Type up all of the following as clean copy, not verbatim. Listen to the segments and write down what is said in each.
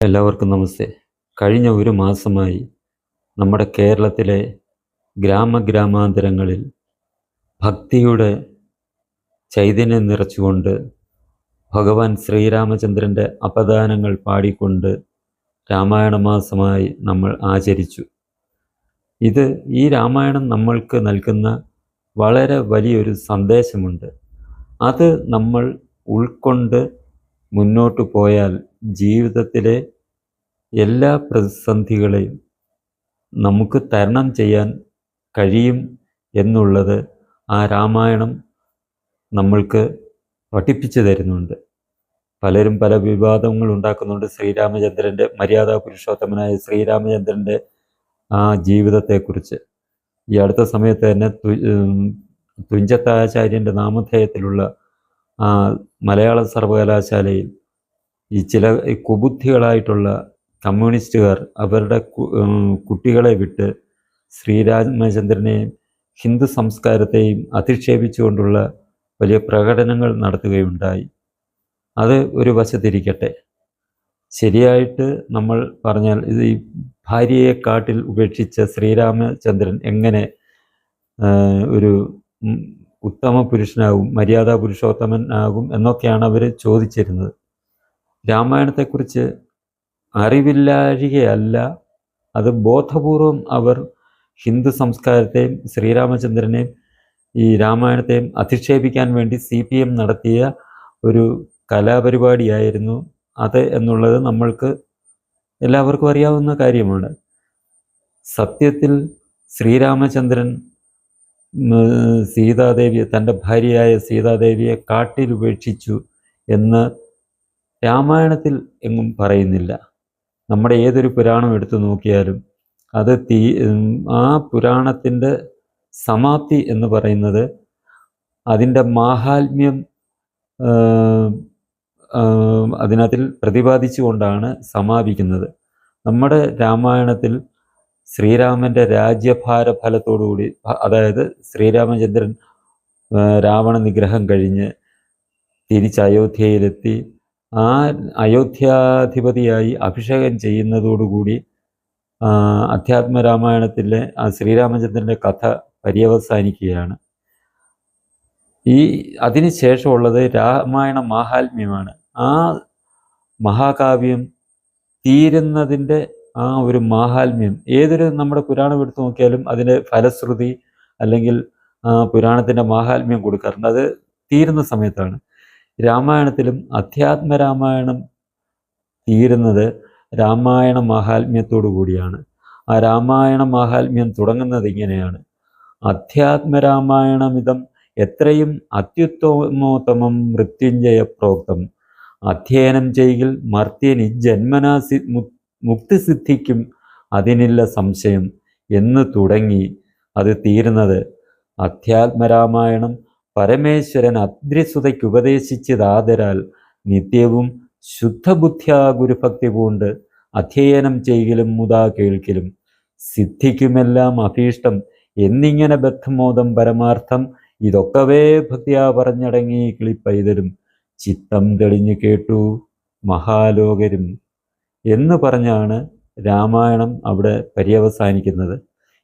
എല്ലാവർക്കും നമസ്തേ. കഴിഞ്ഞ ഒരു മാസമായി നമ്മുടെ കേരളത്തിലെ ഗ്രാമഗ്രാമാന്തരങ്ങളിൽ ഭക്തിയുടെ ചൈതന്യം നിറച്ചുകൊണ്ട് ഭഗവാൻ ശ്രീരാമചന്ദ്രൻ്റെ അപദാനങ്ങൾ പാടിക്കൊണ്ട് രാമായണ മാസമായി നമ്മൾ ആചരിച്ചു. ഈ രാമായണം നമ്മൾക്ക് നൽകുന്ന വളരെ വലിയൊരു സന്ദേശമുണ്ട്. അത് നമ്മൾ ഉൾക്കൊണ്ട് മുന്നോട്ട് പോയാൽ ജീവിതത്തിലെ എല്ലാ പ്രതിസന്ധികളെയും നമുക്ക് തരണം ചെയ്യാൻ കഴിയും എന്നുള്ളത് ആ രാമായണം നമ്മൾക്ക് പഠിപ്പിച്ചു തരുന്നുണ്ട്. പലരും പല വിവാദങ്ങൾ ഉണ്ടാക്കുന്നുണ്ട്. ശ്രീരാമചന്ദ്രൻ്റെ മര്യാദാ പുരുഷോത്തമനായ ശ്രീരാമചന്ദ്രൻ്റെ ആ ജീവിതത്തെക്കുറിച്ച്. ഈ അടുത്ത സമയത്ത് തന്നെ തുഞ്ചത്താചാര്യൻ്റെ നാമധേയത്തിലുള്ള മലയാള സർവകലാശാലയിൽ ചില കുബുദ്ധികളായിട്ടുള്ള കമ്മ്യൂണിസ്റ്റുകാർ അവരുടെ കുട്ടികളെ വിട്ട് ശ്രീരാമചന്ദ്രനെയും ഹിന്ദു സംസ്കാരത്തെയും അധിക്ഷേപിച്ചുകൊണ്ടുള്ള വലിയ പ്രകടനങ്ങൾ നടത്തുകയുണ്ടായി. അത് ഒരു വശത്തിരിക്കട്ടെ. ശരിയായിട്ട് നമ്മൾ പറഞ്ഞാൽ ഈ ഭാര്യയെ കാട്ടിൽ ഉപേക്ഷിച്ച ശ്രീരാമചന്ദ്രൻ എങ്ങനെ ഒരു ഉത്തമ പുരുഷനാകും, മര്യാദാ പുരുഷോത്തമനാകും എന്നൊക്കെയാണ് അവർ ചോദിച്ചിരുന്നത്. രാമായണത്തെക്കുറിച്ച് അറിവില്ലാഴികയല്ല, അത് ബോധപൂർവം അവർ ഹിന്ദു സംസ്കാരത്തെയും ശ്രീരാമചന്ദ്രനെയും ഈ രാമായണത്തെയും അധിക്ഷേപിക്കാൻ വേണ്ടി CPM നടത്തിയ ഒരു കലാപരിപാടിയായിരുന്നു അത് എന്നുള്ളത് നമ്മൾക്ക് എല്ലാവർക്കും അറിയാവുന്ന കാര്യമാണ്. സത്യത്തിൽ ശ്രീരാമചന്ദ്രൻ സീതാദേവിയെ, തൻ്റെ ഭാര്യയായ സീതാദേവിയെ കാട്ടിലുപേക്ഷിച്ചു എന്ന് രാമായണത്തിൽ എങ്ങും പറയുന്നില്ല. നമ്മുടെ ഏതൊരു പുരാണം എടുത്തു നോക്കിയാലും അത് ആ പുരാണത്തിൻ്റെ സമാപ്തി എന്ന് പറയുന്നത് അതിൻ്റെ മാഹാത്മ്യം അതിനതിൽ പ്രതിപാദിച്ചുകൊണ്ടാണ് സമാപിക്കുന്നത്. നമ്മുടെ രാമായണത്തിൽ ശ്രീരാമൻ്റെ രാജ്യഭാര ഫലത്തോടുകൂടി, അതായത് ശ്രീരാമചന്ദ്രൻ രാവണ നിഗ്രഹം കഴിഞ്ഞ് തിരിച്ച് അയോധ്യയിലെത്തി ആ അയോധ്യാധിപതിയായി അഭിഷേകം ചെയ്യുന്നതോടുകൂടി അധ്യാത്മരാമായണത്തിലെ ആ ശ്രീരാമചന്ദ്രൻ്റെ കഥ പര്യവസാനിക്കുകയാണ്. അതിന് ശേഷമുള്ളത് രാമായണ മാഹാത്മ്യമാണ്. ആ മഹാകാവ്യം തീരുന്നതിൻ്റെ ആ ഒരു മാഹാത്മ്യം ഏതൊരു നമ്മുടെ പുരാണം എടുത്തു നോക്കിയാലും അതിൻ്റെ ഫലശ്രുതി അല്ലെങ്കിൽ പുരാണത്തിൻ്റെ മാഹാത്മ്യം കൊടുക്കാറുണ്ട്. അത് തീരുന്ന സമയത്താണ്. രാമായണത്തിലും അധ്യാത്മരാമായണം തീരുന്നത് രാമായണ മാഹാത്മ്യത്തോടു കൂടിയാണ്. ആ രാമായണ മാഹാത്മ്യം തുടങ്ങുന്നത് ഇങ്ങനെയാണ്: അധ്യാത്മരാമായണമിതം എത്രയും അത്യുത്തമോത്തമം മൃത്യുഞ്ജയ പ്രോക്തം അധ്യയനം ചെയ്യിൽ മർത്യനി ജന്മനാ മുക്തി സിദ്ധിക്കും അതിനില്ല സംശയം എന്ന് തുടങ്ങി അത് തീരുന്നത് അധ്യാത്മരാമായണം പരമേശ്വരൻ അദ്രിസുതയ്ക്ക് ഉപദേശിച്ചതാദരാൽ നിത്യവും ശുദ്ധബുദ്ധ്യാ ഗുരുഭക്തി പൂണ്ട് അധ്യയനം ചെയ്യലും മുതാ കേൾക്കലും സിദ്ധിക്കുമെല്ലാം അഭീഷ്ടം എന്നിങ്ങനെ ബദ്ധമോദം പരമാർത്ഥം ഇതൊക്കവേ ഭക്തിയാ പറഞ്ഞടങ്ങി കിളിപ്പൈതലും ചിത്തം തെളിഞ്ഞു കേട്ടു മഹാലോകരും എന്ന് പറഞ്ഞാണ് രാമായണം അവിടെ പര്യവസാനിക്കുന്നത്.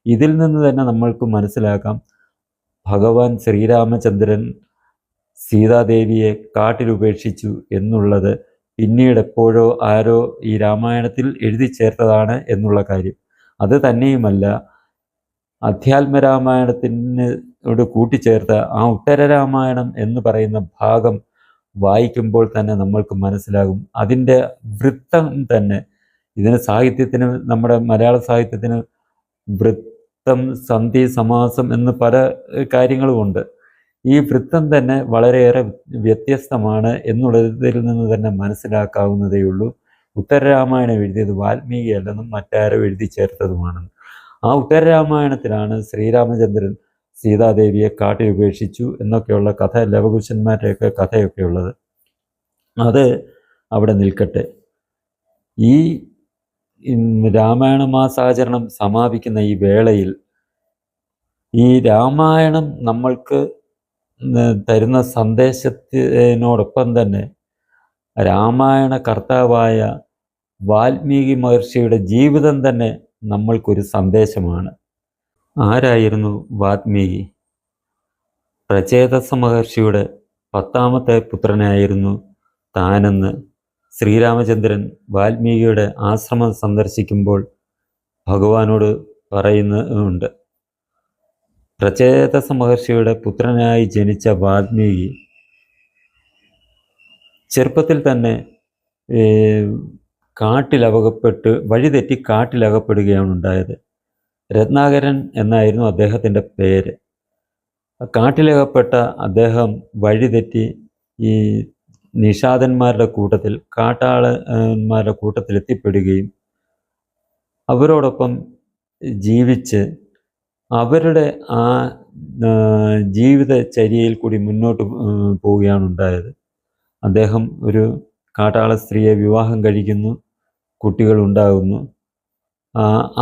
ഇതിൽ നിന്ന് തന്നെ നമ്മൾക്ക് മനസ്സിലാക്കാം, ഭഗവാൻ ശ്രീരാമചന്ദ്രൻ സീതാദേവിയെ കാട്ടിലുപേക്ഷിച്ചു എന്നുള്ളത് പിന്നീട് എപ്പോഴോ ആരോ ഈ രാമായണത്തിൽ എഴുതി ചേർത്തതാണ് എന്നുള്ള കാര്യം. അത് തന്നെയുമല്ല, അധ്യാത്മരാമായണത്തിനോട് കൂട്ടിച്ചേർത്ത ആ ഉത്തരരാമായണം എന്ന് പറയുന്ന ഭാഗം വായിക്കുമ്പോൾ തന്നെ നമ്മൾക്ക് മനസ്സിലാകും അതിൻ്റെ വൃത്തം തന്നെ. ഇതിന് സാഹിത്യത്തിന്, നമ്മുടെ മലയാള സാഹിത്യത്തിന് വൃത്തം, സന്ധി, സമാസം എന്ന് പല കാര്യങ്ങളുമുണ്ട്. ഈ വൃത്തം തന്നെ വളരെയേറെ വ്യത്യസ്തമാണ് എന്നുള്ളതിൽ നിന്ന് തന്നെ മനസ്സിലാക്കാവുന്നതേയുള്ളൂ. ഉത്തരരാമായണം എഴുതിയത് വാൽമീകി അല്ലെന്നും മറ്റാരോ എഴുതി ചേർത്തതുമാണെന്ന്. ആ ഉത്തരരാമായണത്തിലാണ് ശ്രീരാമചന്ദ്രൻ സീതാദേവിയെ കാട്ടിലുപേക്ഷിച്ചു എന്നൊക്കെയുള്ള കഥ, ലവകുശന്മാരുടെയൊക്കെ കഥയൊക്കെ ഉള്ളത്. അത് അവിടെ നിൽക്കട്ടെ. ഈ രാമായണ മാസാചരണം സമാപിക്കുന്ന ഈ വേളയിൽ ഈ രാമായണം നമ്മൾക്ക് തരുന്ന സന്ദേശത്തിനോടൊപ്പം തന്നെ രാമായണ കർത്താവായ വാൽമീകി മഹർഷിയുടെ ജീവിതം തന്നെ നമ്മൾക്കൊരു സന്ദേശമാണ്. ആരായിരുന്നു വാൽമീകി? പ്രചേതസ മഹർഷിയുടെ 10ാമത്തെ പുത്രനായിരുന്നു താനെന്ന് ശ്രീരാമചന്ദ്രൻ വാൽമീകിയുടെ ആശ്രമം സന്ദർശിക്കുമ്പോൾ ഭഗവാനോട് പറയുന്നുണ്ട്. പ്രചേതസ മഹർഷിയുടെ പുത്രനായി ജനിച്ച വാൽമീകി ചെറുപ്പത്തിൽ തന്നെ വഴിതെറ്റി കാട്ടിലകപ്പെടുകയാണ് ഉണ്ടായത്. രത്നാകരൻ എന്നായിരുന്നു അദ്ദേഹത്തിൻ്റെ പേര്. കാട്ടിലകപ്പെട്ട അദ്ദേഹം വഴിതെറ്റി ഈ നിഷാദന്മാരുടെ കൂട്ടത്തിൽ, കാട്ടാളന്മാരുടെ കൂട്ടത്തിൽ എത്തിപ്പെടുകയും അവരോടൊപ്പം ജീവിച്ച് അവരുടെ ആ ജീവിതചര്യയിൽ കൂടി മുന്നോട്ട് പോവുകയാണ് ഉണ്ടായത്. അദ്ദേഹം ഒരു കാട്ടാള സ്ത്രീയെ വിവാഹം കഴിക്കുന്നു, കുട്ടികളുണ്ടാകുന്നു.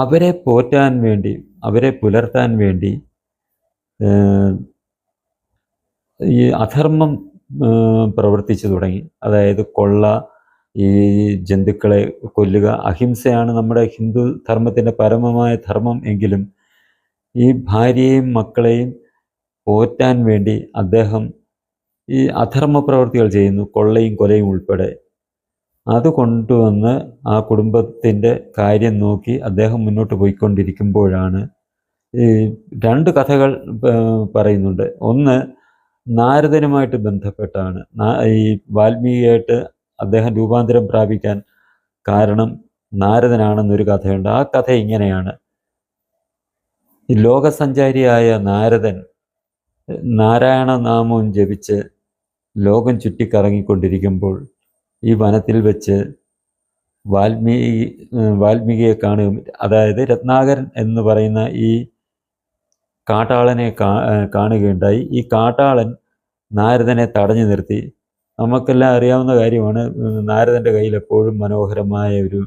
അവരെ പോറ്റാൻ വേണ്ടി, അവരെ പുലർത്താൻ വേണ്ടി ഈ അധർമ്മം പ്രവർത്തിച്ചു തുടങ്ങി. അതായത് കൊള്ള, ഈ ജന്തുക്കളെ കൊല്ലുക. അഹിംസയാണ് നമ്മുടെ ഹിന്ദു ധർമ്മത്തിൻ്റെ പരമമായ ധർമ്മം എങ്കിലും ഈ ഭാര്യയെയും മക്കളെയും പോറ്റാൻ വേണ്ടി അദ്ദേഹം ഈ അധർമ്മ പ്രവൃത്തികൾ ചെയ്യുന്നു, കൊള്ളയും കൊലയും ഉൾപ്പെടെ. അത് കൊണ്ടുവന്ന് ആ കുടുംബത്തിൻ്റെ കാര്യം നോക്കി അദ്ദേഹം മുന്നോട്ട് പോയിക്കൊണ്ടിരിക്കുമ്പോഴാണ് ഈ 2 കഥകൾ പറയുന്നുണ്ട്. ഒന്ന് നാരദനുമായിട്ട് ബന്ധപ്പെട്ടാണ്. ഈ വാൽമീകിയായിട്ട് അദ്ദേഹം രൂപാന്തരം പ്രാപിക്കാൻ കാരണം നാരദനാണെന്നൊരു കഥയുണ്ട്. ആ കഥ ഇങ്ങനെയാണ്. ഈ ലോകസഞ്ചാരിയായ നാരദൻ നാരായണനാമവും ജപിച്ച് ലോകം ചുറ്റിക്കറങ്ങിക്കൊണ്ടിരിക്കുമ്പോൾ ഈ വനത്തിൽ വെച്ച് വാൽമീകിയെ കാണുകയും, അതായത് രത്നാകരൻ എന്ന് പറയുന്ന ഈ കാട്ടാളനെ കാണുകയുണ്ടായി. ഈ കാട്ടാളൻ നാരദനെ തടഞ്ഞു നിർത്തി. നമുക്കെല്ലാം അറിയാവുന്ന കാര്യമാണ്, നാരദൻ്റെ കയ്യിൽ എപ്പോഴും മനോഹരമായ ഒരു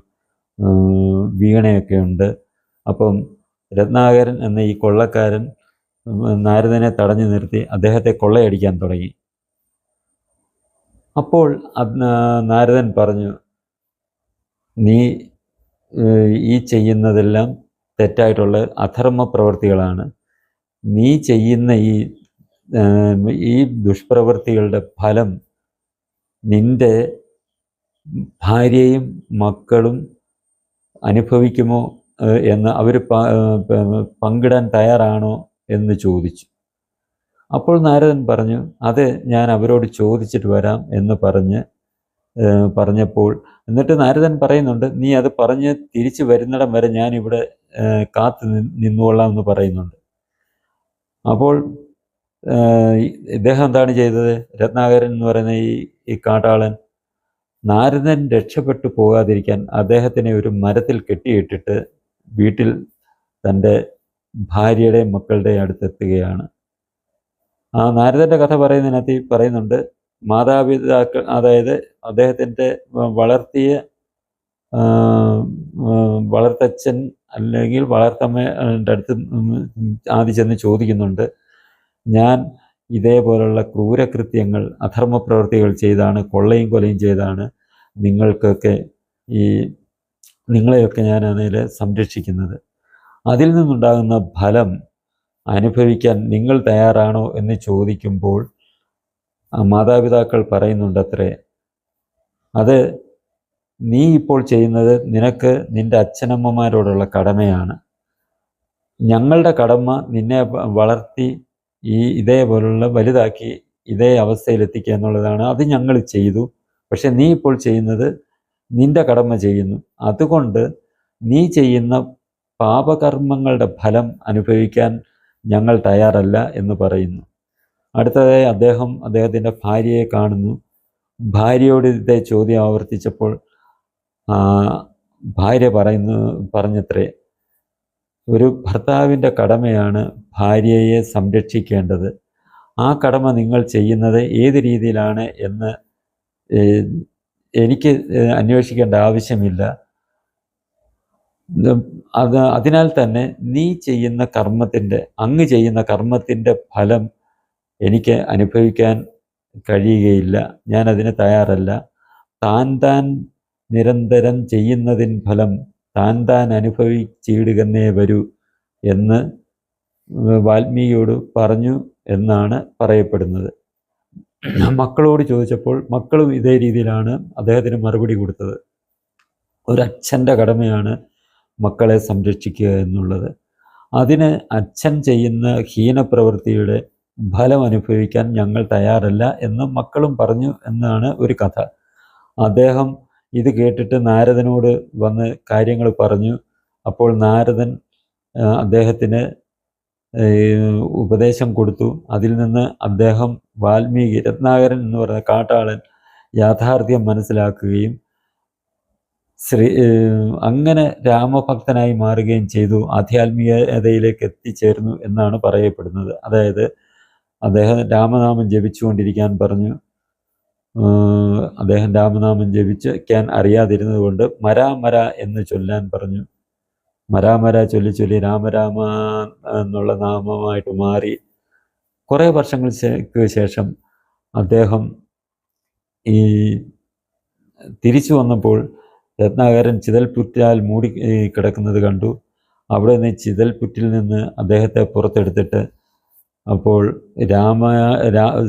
വീണയൊക്കെ ഉണ്ട്. അപ്പം രത്നാകരൻ എന്ന ഈ കൊള്ളക്കാരൻ നാരദനെ തടഞ്ഞു നിർത്തി അദ്ദേഹത്തെ കൊള്ളയടിക്കാൻ തുടങ്ങി. അപ്പോൾ നാരദൻ പറഞ്ഞു, നീ ഈ ചെയ്യുന്നതെല്ലാം തെറ്റായിട്ടുള്ള അധർമ്മ പ്രവൃത്തികളാണ്. നീ ചെയ്യുന്ന ഈ ദുഷ്പ്രവൃത്തികളുടെ ഫലം നിൻ്റെ ഭാര്യയും മക്കളും അനുഭവിക്കുമോ എന്ന് അവർ പങ്കിടാൻ തയ്യാറാണോ എന്ന് ചോദിച്ചു. അപ്പോൾ നാരദൻ പറഞ്ഞു, അത് ഞാൻ അവരോട് ചോദിച്ചിട്ട് വരാം എന്ന് പറഞ്ഞപ്പോൾ, എന്നിട്ട് നാരദൻ പറയുന്നുണ്ട്, നീ അത് പറഞ്ഞ് തിരിച്ചു വരുന്നിടം വരെ ഞാനിവിടെ കാത്തു നിന്നുകൊള്ളാം എന്ന് പറയുന്നുണ്ട്. അപ്പോൾ ഇദ്ദേഹം എന്താണ് ചെയ്തത്? രത്നാകരൻ എന്ന് പറയുന്ന ഈ കാട്ടാളൻ നാരദൻ രക്ഷപ്പെട്ടു പോകാതിരിക്കാൻ അദ്ദേഹത്തിനെ ഒരു മരത്തിൽ കെട്ടിയിട്ടിട്ട് വീട്ടിൽ തൻ്റെ ഭാര്യയുടെയും മക്കളുടെയും അടുത്തെത്തുകയാണ്. ആ നാരദൻ്റെ കഥ പറയുന്നുണ്ട്, മാതാപിതാക്കൾ, അതായത് അദ്ദേഹത്തിൻ്റെ വളർത്തച്ഛൻ അല്ലെങ്കിൽ വളർത്തമ്മയുടെ അടുത്ത് ആദ്യം ചെന്ന് ചോദിക്കുന്നുണ്ട്, ഞാൻ ഇതേപോലുള്ള ക്രൂരകൃത്യങ്ങൾ, അധർമ്മ പ്രവൃത്തികൾ ചെയ്താണ്, കൊള്ളയും കൊലയും ചെയ്താണ് നിങ്ങളെയൊക്കെ ഞാൻ അതിൽ സംരക്ഷിക്കുന്നത്. അതിൽ നിന്നുണ്ടാകുന്ന ഫലം അനുഭവിക്കാൻ നിങ്ങൾ തയ്യാറാണോ എന്ന് ചോദിക്കുമ്പോൾ മാതാപിതാക്കൾ പറയുന്നുണ്ടത്രേ, അത് നീ ഇപ്പോൾ ചെയ്യുന്നത് നിനക്ക് നിൻ്റെ അച്ഛനമ്മമാരോടുള്ള കടമയാണ്. ഞങ്ങളുടെ കടമ നിന്നെ വളർത്തി ഇതേപോലുള്ള വലുതാക്കി ഇതേ അവസ്ഥയിലെത്തിക്കുക എന്നുള്ളതാണ്. അത് ഞങ്ങൾ ചെയ്തു. പക്ഷെ നീ ഇപ്പോൾ ചെയ്യുന്നത് നിൻ്റെ കടമ ചെയ്യുന്നു. അതുകൊണ്ട് നീ ചെയ്യുന്ന പാപകർമ്മങ്ങളുടെ ഫലം അനുഭവിക്കാൻ ഞങ്ങൾ തയ്യാറല്ല എന്ന് പറയുന്നു. അടുത്തതായി അദ്ദേഹത്തിൻ്റെ ഭാര്യയെ കാണുന്നു. ഭാര്യയോട് ഇതേ ചോദ്യം ആവർത്തിച്ചപ്പോൾ ഭാര്യ പറഞ്ഞത്രേ, ഒരു ഭർത്താവിൻ്റെ കടമയാണ് ഭാര്യയെ സംരക്ഷിക്കേണ്ടത്. ആ കടമ നിങ്ങൾ ചെയ്യുന്നത് ഏത് രീതിയിലാണ് എന്ന് എനിക്ക് അന്വേഷിക്കേണ്ട ആവശ്യമില്ല. അതിനാൽ തന്നെ അങ്ങ് ചെയ്യുന്ന കർമ്മത്തിൻ്റെ ഫലം എനിക്ക് അനുഭവിക്കാൻ കഴിയുകയില്ല. ഞാനതിന് തയ്യാറല്ല. താൻ നിരന്തരം ചെയ്യുന്നതിൻ ഫലം താൻ താൻ അനുഭവിച്ചിടുകന്നേ വരൂ എന്ന് വാൽമീകിയോട് പറഞ്ഞു എന്നാണ് പറയപ്പെടുന്നത്. മക്കളോട് ചോദിച്ചപ്പോൾ മക്കളും ഇതേ രീതിയിലാണ് അദ്ദേഹത്തിന് മറുപടി കൊടുത്തത്. ഒരച്ഛൻ്റെ കടമയാണ് മക്കളെ സംരക്ഷിക്കുക എന്നുള്ളത്. അതിന് അച്ഛൻ ചെയ്യുന്ന ഹീനപ്രവൃത്തിയുടെ ഫലം അനുഭവിക്കാൻ ഞങ്ങൾ തയ്യാറല്ല എന്ന് മക്കളും പറഞ്ഞു എന്നാണ് ഒരു കഥ. അദ്ദേഹം ഇത് കേട്ടിട്ട് നാരദനോട് വന്ന് കാര്യങ്ങൾ പറഞ്ഞു. അപ്പോൾ നാരദൻ അദ്ദേഹത്തിന് ഉപദേശം കൊടുത്തു. അതിൽ നിന്ന് അദ്ദേഹം വാൽമീകി, രത്നാകരൻ എന്ന് പറയുന്ന കാട്ടാളൻ യാഥാർത്ഥ്യം മനസ്സിലാക്കുകയും അങ്ങനെ രാമഭക്തനായി മാറുകയും ചെയ്തു, ആധ്യാത്മികതയിലേക്ക് എത്തിച്ചേർന്നു എന്നാണ് പറയപ്പെടുന്നത്. അതായത് അദ്ദേഹം രാമനാമം ജപിച്ചുകൊണ്ടിരിക്കാൻ പറഞ്ഞു. അദ്ദേഹം രാമനാമം ജപിക്കാൻ അറിയാതിരുന്നത് കൊണ്ട് മരാമര എന്ന് ചൊല്ലാൻ പറഞ്ഞു. മരാമര ചൊല്ലി ചൊല്ലി രാമരാമ എന്നുള്ള നാമമായിട്ട് മാറി. കുറേ വർഷങ്ങൾക്ക് ശേഷം അദ്ദേഹം ഈ തിരിച്ചു വന്നപ്പോൾ രത്നാകരൻ ചിതൽപുറ്റാൽ മൂടി കിടക്കുന്നത് കണ്ടു. അവിടെ നിന്ന് ചിതൽപുറ്റിൽ നിന്ന് അദ്ദേഹത്തെ പുറത്തെടുത്തിട്ട് അപ്പോൾ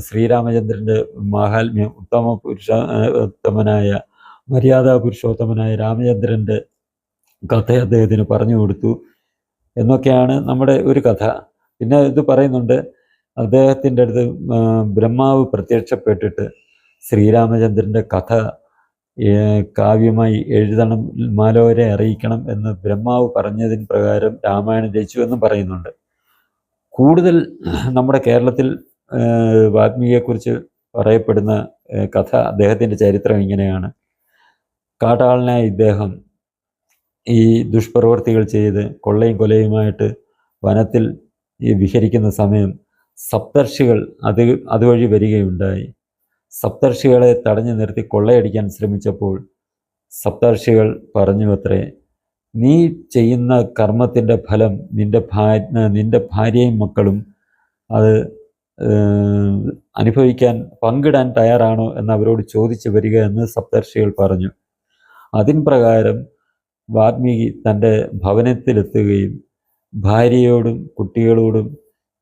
ശ്രീരാമചന്ദ്രൻ്റെ മാഹാത്മ്യം, ഉത്തമനായ മര്യാദാ പുരുഷോത്തമനായ രാമചന്ദ്രൻ്റെ കഥ അദ്ദേഹത്തിന് പറഞ്ഞു കൊടുത്തു എന്നൊക്കെയാണ് നമ്മുടെ ഒരു കഥ. പിന്നെ ഇത് പറയുന്നുണ്ട്, അദ്ദേഹത്തിൻ്റെ അടുത്ത് ബ്രഹ്മാവ് പ്രത്യക്ഷപ്പെട്ടിട്ട് ശ്രീരാമചന്ദ്രൻ്റെ കഥ കാവ്യമായി എഴുതണം, മാലോരെ അറിയിക്കണം എന്ന് ബ്രഹ്മാവ് പറഞ്ഞതിന് പ്രകാരം രാമായണം രചിച്ചു എന്നും പറയുന്നുണ്ട്. കൂടുതൽ നമ്മുടെ കേരളത്തിൽ വാൽമീകിയെക്കുറിച്ച് പറയപ്പെടുന്ന കഥ, അദ്ദേഹത്തിൻ്റെ ചരിത്രം ഇങ്ങനെയാണ്. കാട്ടാളനായ ഇദ്ദേഹം ഈ ദുഷ്പ്രവൃത്തികൾ ചെയ്ത് കൊള്ളയും കൊലയുമായിട്ട് വനത്തിൽ വിഹരിക്കുന്ന സമയം സപ്തർഷികൾ അതുവഴി വരികയുണ്ടായി. സപ്തർഷികളെ തടഞ്ഞു നിർത്തി കൊള്ളയടിക്കാൻ ശ്രമിച്ചപ്പോൾ സപ്തർഷികൾ പറഞ്ഞു അത്രേ, നീ ചെയ്യുന്ന കർമ്മത്തിൻ്റെ ഫലം നിൻ്റെ ഭാര്യയും മക്കളും അത് അനുഭവിക്കാൻ പങ്കിടാൻ തയ്യാറാണോ എന്ന് അവരോട് ചോദിച്ചു വരിക എന്ന് സപ്തർഷികൾ പറഞ്ഞു. അതിൻ പ്രകാരം വാൽമീകി തൻ്റെ ഭവനത്തിലെത്തുകയും ഭാര്യയോടും കുട്ടികളോടും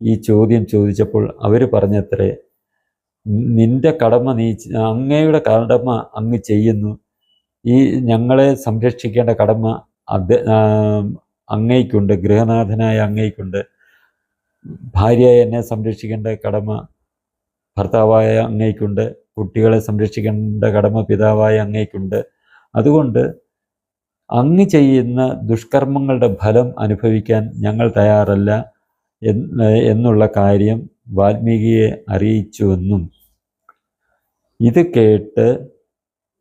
ഈ ചോദ്യം ചോദിച്ചപ്പോൾ അവർ പറഞ്ഞത്രേ, നിൻ്റെ കടമ അങ്ങയുടെ കടമ അങ്ങ് ചെയ്യുന്നു, ഈ ഞങ്ങളെ സംരക്ഷിക്കേണ്ട കടമ അങ്ങയ്ക്കുണ്ട്, ഗൃഹനാഥനായ അങ്ങയ്ക്കുണ്ട്, ഭാര്യയെ എന്നെ സംരക്ഷിക്കേണ്ട കടമ ഭർത്താവായ അങ്ങയ്ക്കുണ്ട്, കുട്ടികളെ സംരക്ഷിക്കേണ്ട കടമ പിതാവായ അങ്ങയ്ക്കുണ്ട്. അതുകൊണ്ട് അങ്ങ് ചെയ്യുന്ന ദുഷ്കർമ്മങ്ങളുടെ ഫലം അനുഭവിക്കാൻ ഞങ്ങൾ തയ്യാറല്ല എന്നുള്ള കാര്യം വാൽമീകിയെ അറിയിച്ചുവെന്നും, ഇത് കേട്ട്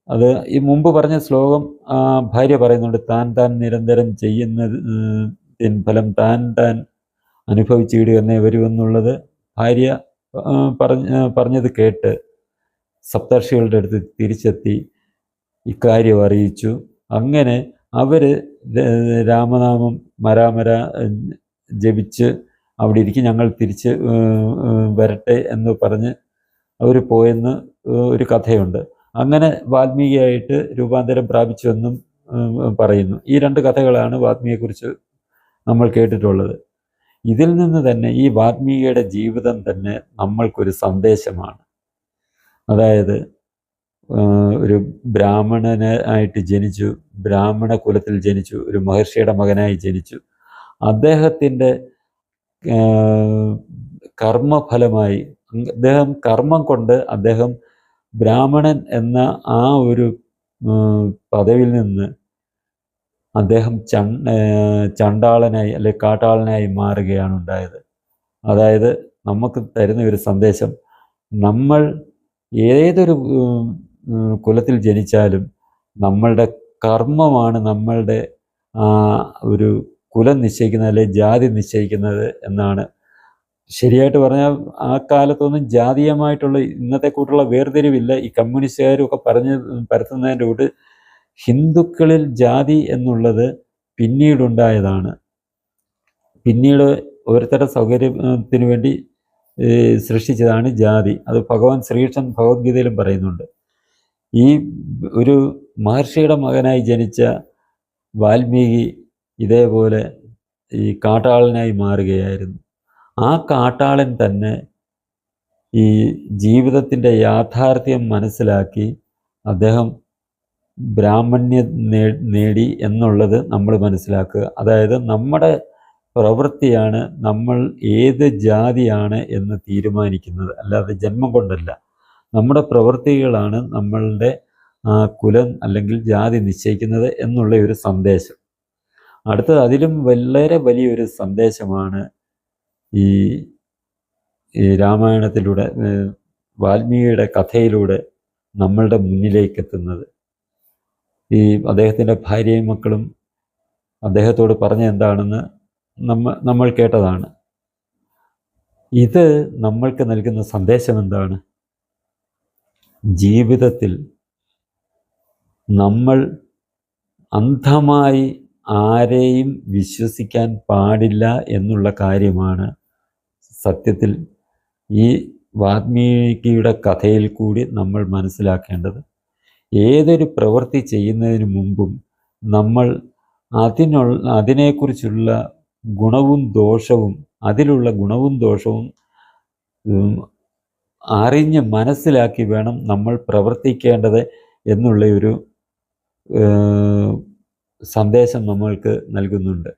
അത് ഈ മുമ്പ് പറഞ്ഞ ശ്ലോകം ഭാര്യ പറയുന്നുണ്ട്, താൻ താൻ നിരന്തരം ചെയ്യുന്നതിൻ ഫലം താൻ താൻ അനുഭവിച്ചിടുക എന്നേ വരുമെന്നുള്ളത് ഭാര്യ പറഞ്ഞത് കേട്ട് സപ്തർഷികളുടെ അടുത്ത് തിരിച്ചെത്തി ഇക്കാര്യം അറിയിച്ചു. അങ്ങനെ അവർ രാമനാമം മരാമര ജപിച്ച് അവിടെ ഇരിക്കും, ഞങ്ങൾ തിരിച്ച് വരട്ടെ എന്ന് പറഞ്ഞ് അവർ പോയെന്ന് ഒരു കഥയുണ്ട്. അങ്ങനെ വാൽമീകിയായിട്ട് രൂപാന്തരം പ്രാപിച്ചുവെന്നും പറയുന്നു. ഈ രണ്ട് കഥകളാണ് വാൽമീകിയെക്കുറിച്ച് നമ്മൾ കേട്ടിട്ടുള്ളത്. ഇതിൽ നിന്ന് തന്നെ ഈ വാൽമീകിയുടെ ജീവിതം തന്നെ നമ്മൾക്കൊരു സന്ദേശമാണ്. അതായത് ഒരു ബ്രാഹ്മണനായിട്ട് ജനിച്ചു, ബ്രാഹ്മണ കുലത്തിൽ ജനിച്ചു, ഒരു മഹർഷിയുടെ മകനായി ജനിച്ചു. അദ്ദേഹത്തിൻ്റെ കർമ്മഫലമായി അദ്ദേഹം കർമ്മം കൊണ്ട് അദ്ദേഹം ബ്രാഹ്മണൻ എന്ന ആ ഒരു പദവിയിൽ നിന്ന് അദ്ദേഹം ചണ്ടാളനായി അല്ലെ കാട്ടാളനായി മാറുകയാണ് ഉണ്ടായത്. അതായത് നമുക്ക് തരുന്ന ഒരു സന്ദേശം, നമ്മൾ ഏതൊരു കുലത്തിൽ ജനിച്ചാലും നമ്മളുടെ കർമ്മമാണ് നമ്മളുടെ ഒരു കുലം നിശ്ചയിക്കുന്നത് അല്ലെ ജാതി നിശ്ചയിക്കുന്നത് എന്നാണ്. ശരിയായിട്ട് പറഞ്ഞാൽ ആ കാലത്തൊന്നും ജാതീയമായിട്ടുള്ള ഇന്നത്തെ കൂട്ടുള്ള വേർതിരിവില്ല. ഈ കമ്മ്യൂണിസ്റ്റുകാരും ഒക്കെ പരത്തുന്നതിൻ്റെ കൂട്ട് ഹിന്ദുക്കളിൽ ജാതി എന്നുള്ളത് പിന്നീടുണ്ടായതാണ്. പിന്നീട് ഓരോരുത്തരുടെ സൗകര്യത്തിന് വേണ്ടി സൃഷ്ടിച്ചതാണ് ജാതി. അത് ഭഗവാൻ ശ്രീകൃഷ്ണൻ ഭഗവത്ഗീതയിലും പറയുന്നുണ്ട്. ഈ ഒരു മഹർഷിയുടെ മകനായി ജനിച്ച വാൽമീകി ഇതേപോലെ ഈ കാട്ടാളനായി മാറുകയായിരുന്നു. ആ കാട്ടാളൻ തന്നെ ഈ ജീവിതത്തിൻ്റെ യാഥാർത്ഥ്യം മനസ്സിലാക്കി അദ്ദേഹം ബ്രാഹ്മണ്യം നേടി എന്നുള്ളത് നമ്മൾ മനസ്സിലാക്കുക. അതായത് നമ്മുടെ പ്രവൃത്തിയാണ് നമ്മൾ ഏത് ജാതിയാണ് എന്ന് തീരുമാനിക്കുന്നത്, അല്ലാതെ ജന്മം കൊണ്ടല്ല. നമ്മുടെ പ്രവൃത്തികളാണ് നമ്മളുടെ കുലം അല്ലെങ്കിൽ ജാതി നിശ്ചയിക്കുന്നത് എന്നുള്ള ഒരു സന്ദേശം. അടുത്തത് അതിലും വളരെ വലിയൊരു സന്ദേശമാണ് ഈ രാമായണത്തിലൂടെ വാൽമീകിയുടെ കഥയിലൂടെ നമ്മളുടെ മുന്നിലേക്ക് എത്തുന്നത്. ഈ അദ്ദേഹത്തിൻ്റെ ഭാര്യയും മക്കളും അദ്ദേഹത്തോട് പറഞ്ഞ എന്താണെന്ന് നമ്മൾ കേട്ടതാണ്. ഇത് നമ്മൾക്ക് നൽകുന്ന സന്ദേശം എന്താണ്? ജീവിതത്തിൽ നമ്മൾ അന്ധമായി ആരെയും വിശ്വസിക്കാൻ പാടില്ല എന്നുള്ള കാര്യമാണ് സത്യത്തിൽ ഈ വാൽമീകിയുടെ കഥയിൽ കൂടി നമ്മൾ മനസ്സിലാക്കേണ്ടത്. ഏതൊരു പ്രവൃത്തി ചെയ്യുന്നതിന് മുമ്പും നമ്മൾ അതിനെക്കുറിച്ചുള്ള ഗുണവും ദോഷവും അതിലുള്ള ഗുണവും ദോഷവും അറിഞ്ഞ് മനസ്സിലാക്കി വേണം നമ്മൾ പ്രവർത്തിക്കേണ്ടത് എന്നുള്ള ഒരു സന്ദേശം നമ്മൾക്ക് നൽകുന്നുണ്ട്.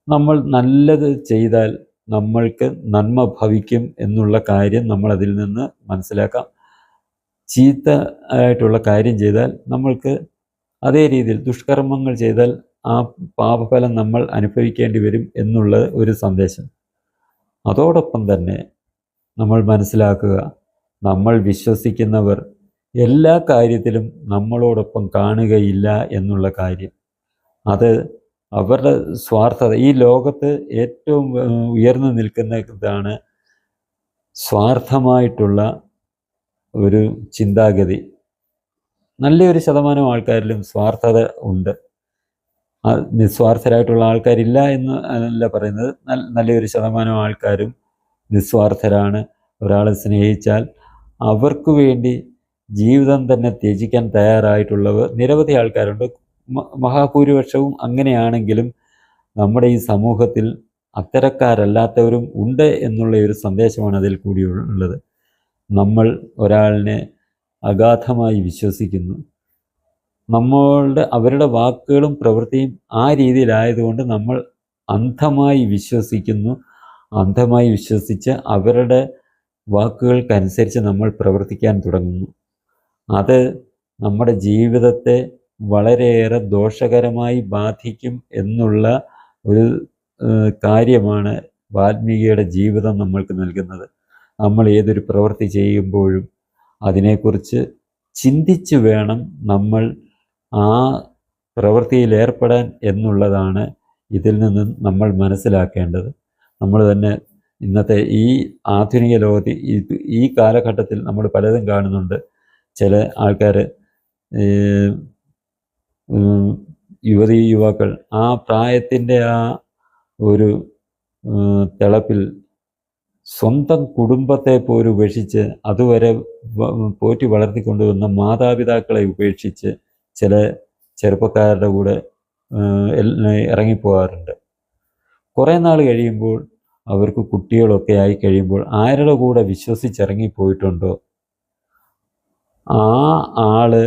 നമ്മൾ നല്ലത് ചെയ്താൽ നമ്മൾക്ക് നന്മ ഭവിക്കും എന്നുള്ള കാര്യം നമ്മൾ അതിൽ നിന്ന് മനസ്സിലാക്കാം. ചീത്ത ആയിട്ടുള്ള കാര്യം ചെയ്താൽ നമ്മൾക്ക് അതേ രീതിയിൽ ദുഷ്കർമ്മങ്ങൾ ചെയ്താൽ ആ പാപഫലം നമ്മൾ അനുഭവിക്കേണ്ടി വരും എന്നുള്ള ഒരു സന്ദേശം. അതോടൊപ്പം തന്നെ നമ്മൾ മനസ്സിലാക്കുക, നമ്മൾ വിശ്വസിക്കുന്നവർ എല്ലാ കാര്യത്തിലും നമ്മളോടൊപ്പം കാണുകയില്ല എന്നുള്ള കാര്യം. അത് അവരുടെ സ്വാർത്ഥത. ഈ ലോകത്ത് ഏറ്റവും ഉയർന്നു നിൽക്കുന്ന ഇതാണ് സ്വാർത്ഥമായിട്ടുള്ള ഒരു ചിന്താഗതി. നല്ലൊരു ശതമാനം ആൾക്കാരിലും സ്വാർത്ഥത ഉണ്ട്. നിസ്വാർത്ഥരായിട്ടുള്ള ആൾക്കാരില്ല എന്ന് അല്ല പറയുന്നത്. നല്ലൊരു ശതമാനം ആൾക്കാരും നിസ്വാർത്ഥരാണ്. ഒരാളെ സ്നേഹിച്ചാൽ അവർക്ക് വേണ്ടി ജീവിതം തന്നെ ത്യജിക്കാൻ തയ്യാറായിട്ടുള്ളവർ നിരവധി ആൾക്കാരുണ്ട്. മഹാഭൂരിപക്ഷവും അങ്ങനെയാണെങ്കിലും നമ്മുടെ ഈ സമൂഹത്തിൽ അത്തരക്കാരല്ലാത്തവരും ഉണ്ട് എന്നുള്ള ഒരു സന്ദേശമാണ് അതിൽ കൂടിയുള്ളത്. നമ്മൾ ഒരാളിനെ അഗാധമായി വിശ്വസിക്കുന്നു. അവരുടെ വാക്കുകളും പ്രവൃത്തിയും ആ രീതിയിലായതുകൊണ്ട് നമ്മൾ അന്ധമായി വിശ്വസിക്കുന്നു. അന്ധമായി വിശ്വസിച്ച് അവരുടെ വാക്കുകൾക്കനുസരിച്ച് നമ്മൾ പ്രവർത്തിക്കാൻ തുടങ്ങുന്നു. അത് നമ്മുടെ ജീവിതത്തെ വളരെയേറെ ദോഷകരമായി ബാധിക്കും എന്നുള്ള ഒരു കാര്യമാണ് വാൽമീകിയുടെ ജീവിതം നമ്മൾക്ക് നൽകുന്നത്. നമ്മൾ ഏതൊരു പ്രവൃത്തി ചെയ്യുമ്പോഴും അതിനെക്കുറിച്ച് ചിന്തിച്ച് വേണം നമ്മൾ ആ പ്രവൃത്തിയിൽ ഏർപ്പെടാൻ എന്നുള്ളതാണ് ഇതിൽ നിന്ന് നമ്മൾ മനസ്സിലാക്കേണ്ടത്. നമ്മൾ തന്നെ ഇന്നത്തെ ഈ ആധുനിക ലോകത്തിൽ ഈ കാലഘട്ടത്തിൽ നമ്മൾ പലതും കാണുന്നുണ്ട്. ചില ആൾക്കാർ യുവാക്കൾ ആ പ്രായത്തിൻ്റെ ആ ഒരു തിളപ്പിൽ സ്വന്തം കുടുംബത്തെ പോലും ഉപേക്ഷിച്ച് അതുവരെ പോറ്റി വളർത്തിക്കൊണ്ടുവന്ന മാതാപിതാക്കളെ ഉപേക്ഷിച്ച് ചില ചെറുപ്പക്കാരുടെ കൂടെ ഇറങ്ങിപ്പോകാറുണ്ട്. കുറേ നാൾ കഴിയുമ്പോൾ അവർക്ക് കുട്ടികളൊക്കെ ആയി കഴിയുമ്പോൾ ആരുടെ കൂടെ വിശ്വസിച്ചിറങ്ങിപ്പോയിട്ടുണ്ടോ ആ ആള്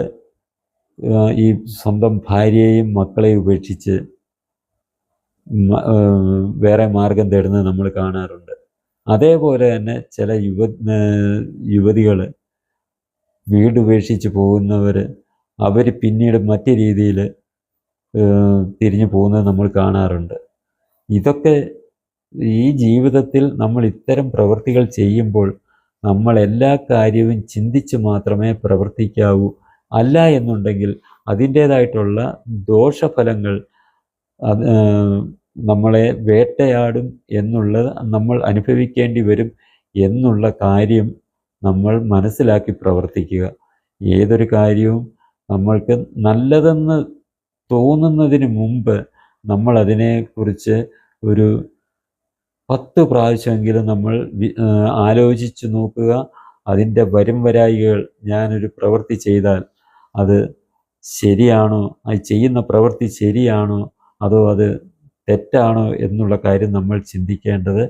ഈ സ്വന്തം ഭാര്യയെയും മക്കളെയും ഉപേക്ഷിച്ച് വേറെ മാർഗം തേടുന്നത് നമ്മൾ കാണാറുണ്ട്. അതേപോലെ തന്നെ ചില യുവതികൾ വീടുപേക്ഷിച്ച് പോകുന്നവർ അവർ പിന്നീട് മറ്റു രീതിയിൽ തിരിഞ്ഞു പോകുന്നത് നമ്മൾ കാണാറുണ്ട്. ഇതൊക്കെ ഈ ജീവിതത്തിൽ നമ്മൾ ഇത്തരം പ്രവൃത്തികൾ ചെയ്യുമ്പോൾ നമ്മൾ എല്ലാ കാര്യവും ചിന്തിച്ച് മാത്രമേ പ്രവർത്തിക്കാവൂ. അല്ല എന്നുണ്ടെങ്കിൽ അതിൻ്റേതായിട്ടുള്ള ദോഷഫലങ്ങൾ നമ്മളെ വേട്ടയാടും എന്നുള്ളത് നമ്മൾ അനുഭവിക്കേണ്ടി വരും എന്നുള്ള കാര്യം നമ്മൾ മനസ്സിലാക്കി പ്രവർത്തിക്കുക. ഏതൊരു കാര്യവും നമ്മൾക്ക് നല്ലതെന്ന് തോന്നുന്നതിന് മുമ്പ് നമ്മൾ അതിനെക്കുറിച്ച് ഒരു 10 പ്രാവശ്യമെങ്കിലും നമ്മൾ ആലോചിച്ച് നോക്കുക. അതിൻ്റെ വരായികൾ ഞാനൊരു പ്രവൃത്തി ചെയ്താൽ അത് ശരിയാണോ, അത് ചെയ്യുന്ന പ്രവൃത്തി ശരിയാണോ അതോ അത് തെറ്റാണോ എന്നുള്ള കാര്യം നമ്മൾ ചിന്തിക്കേണ്ടത്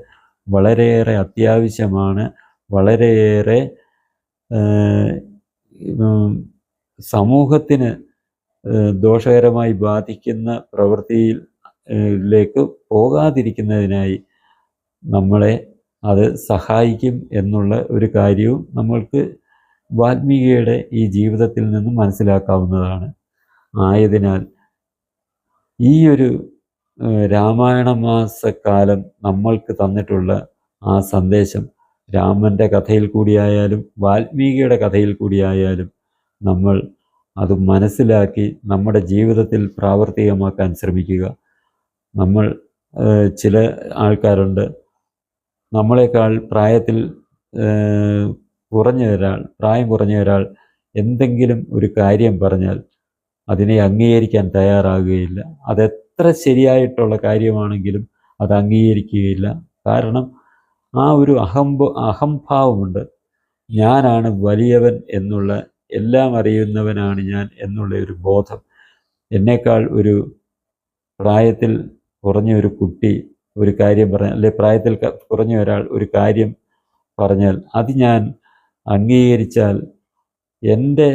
വളരെയേറെ അത്യാവശ്യമാണ്. വളരെയേറെ സമൂഹത്തിന് ദോഷകരമായി ബാധിക്കുന്ന പ്രവൃത്തിയിലേക്ക് പോകാതിരിക്കുന്നതിനായി നമ്മളെ അത് സഹായിക്കും എന്നുള്ള ഒരു കാര്യവും നമ്മൾക്ക് വാൽമീകിയുടെ ഈ ജീവിതത്തിൽ നിന്നും മനസ്സിലാക്കാവുന്നതാണ്. ആയതിനാൽ ഈ ഒരു രാമായണ മാസക്കാലം നമ്മൾക്ക് തന്നിട്ടുള്ള ആ സന്ദേശം രാമൻ്റെ കഥയിൽ കൂടിയായാലും വാൽമീകിയുടെ കഥയിൽ കൂടിയായാലും നമ്മൾ അത് മനസ്സിലാക്കി നമ്മുടെ ജീവിതത്തിൽ പ്രാവർത്തികമാക്കാൻ ശ്രമിക്കുക. നമ്മൾ ചില ആൾക്കാരുണ്ട്, നമ്മളെക്കാൾ പ്രായം കുറഞ്ഞ ഒരാൾ എന്തെങ്കിലും ഒരു കാര്യം പറഞ്ഞാൽ അതിനെ അംഗീകരിക്കാൻ തയ്യാറാകുകയില്ല. അതെത്ര ശരിയായിട്ടുള്ള കാര്യമാണെങ്കിലും അത് അംഗീകരിക്കുകയില്ല. കാരണം ആ ഒരു അഹംഭാവമുണ്ട്. ഞാനാണ് വലിയവൻ എന്നുള്ള, എല്ലാം അറിയുന്നവനാണ് ഞാൻ എന്നുള്ള ഒരു ബോധം. എന്നേക്കാൾ ഒരു പ്രായത്തിൽ കുറഞ്ഞ ഒരു കുട്ടി ഒരു കാര്യം പറഞ്ഞാൽ, അല്ലെ പ്രായത്തിൽ കുറഞ്ഞ ഒരാൾ ഒരു കാര്യം പറഞ്ഞാൽ അത് ഞാൻ അംഗീകരിച്ചാൽ എൻ്റെ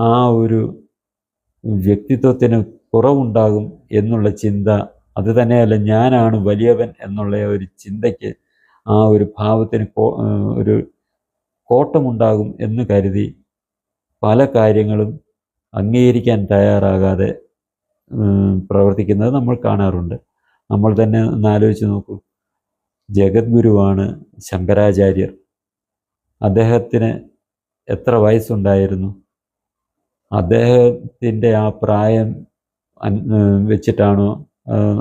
ആ ഒരു വ്യക്തിത്വത്തിന് കുറവുണ്ടാകും എന്നുള്ള ചിന്ത, അത് തന്നെയല്ല ഞാനാണ് വലിയവൻ എന്നുള്ള ഒരു ചിന്തയ്ക്ക്, ആ ഒരു ഭാവത്തിന് ഒരു കോട്ടമുണ്ടാകും എന്ന് കരുതി പല കാര്യങ്ങളും അംഗീകരിക്കാൻ തയ്യാറാകാതെ പ്രവർത്തിക്കുന്നത് നമ്മൾ കാണാറുണ്ട്. നമ്മൾ തന്നെ ഒന്ന് ആലോചിച്ച് നോക്കൂ. ജഗദ്ഗുരുവാണ് ശങ്കരാചാര്യർ. അദ്ദേഹത്തിന് എത്ര വയസ്സുണ്ടായിരുന്നു? അദ്ദേഹത്തിൻ്റെ ആ പ്രായം വെച്ചിട്ടാണോ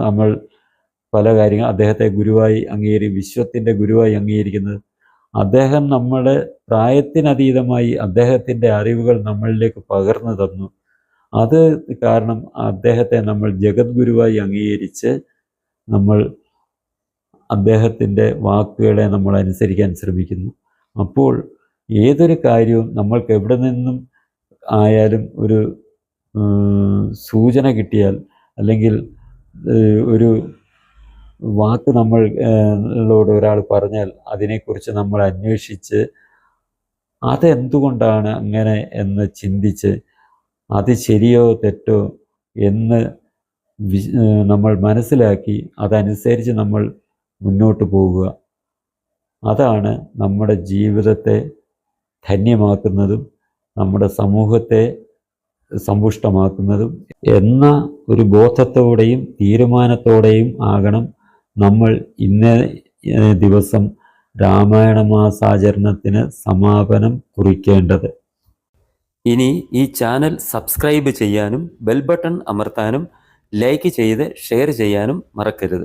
നമ്മൾ പല കാര്യങ്ങൾ അദ്ദേഹത്തെ ഗുരുവായി വിശ്വത്തിൻ്റെ ഗുരുവായി അംഗീകരിക്കുന്നത്? അദ്ദേഹം നമ്മുടെ പ്രായത്തിനതീതമായി അദ്ദേഹത്തിൻ്റെ അറിവുകൾ നമ്മളിലേക്ക് പകർന്നു തന്നു. അത് കാരണം അദ്ദേഹത്തെ നമ്മൾ ജഗദ്ഗുരുവായി അംഗീകരിച്ച് നമ്മൾ അദ്ദേഹത്തിൻ്റെ വാക്കുകളെ നമ്മൾ അനുസരിക്കാൻ ശ്രമിക്കുന്നു. അപ്പോൾ ഏതൊരു കാര്യവും നമ്മൾക്ക് എവിടെ നിന്നും ആയാലും ഒരു സൂചന കിട്ടിയാൽ, അല്ലെങ്കിൽ ഒരു വാക്ക് നമ്മളോട് ഒരാൾ പറഞ്ഞാൽ അതിനെക്കുറിച്ച് നമ്മൾ അന്വേഷിച്ച് അതെന്തുകൊണ്ടാണ് അങ്ങനെ എന്ന് ചിന്തിച്ച് അത് ശരിയോ തെറ്റോ എന്ന് നമ്മൾ മനസ്സിലാക്കി അതനുസരിച്ച് നമ്മൾ മുന്നോട്ട് പോവുക. അതാണ് നമ്മുടെ ജീവിതത്തെ ധന്യമാക്കുന്നതും നമ്മുടെ സമൂഹത്തെ സമ്പുഷ്ടമാക്കുന്നതും എന്ന ഒരു ബോധത്തോടെയും തീരുമാനത്തോടെയും ആകണം നമ്മൾ ഇന്നേ ദിവസം രാമായണ മാസാചരണത്തിന് സമാപനം കുറിക്കേണ്ടത്. ഇനി ഈ ചാനൽ സബ്സ്ക്രൈബ് ചെയ്യാനും ബെൽ ബട്ടൺ അമർത്താനും ലൈക്ക് ചെയ്ത് ഷെയർ ചെയ്യാനും മറക്കരുത്.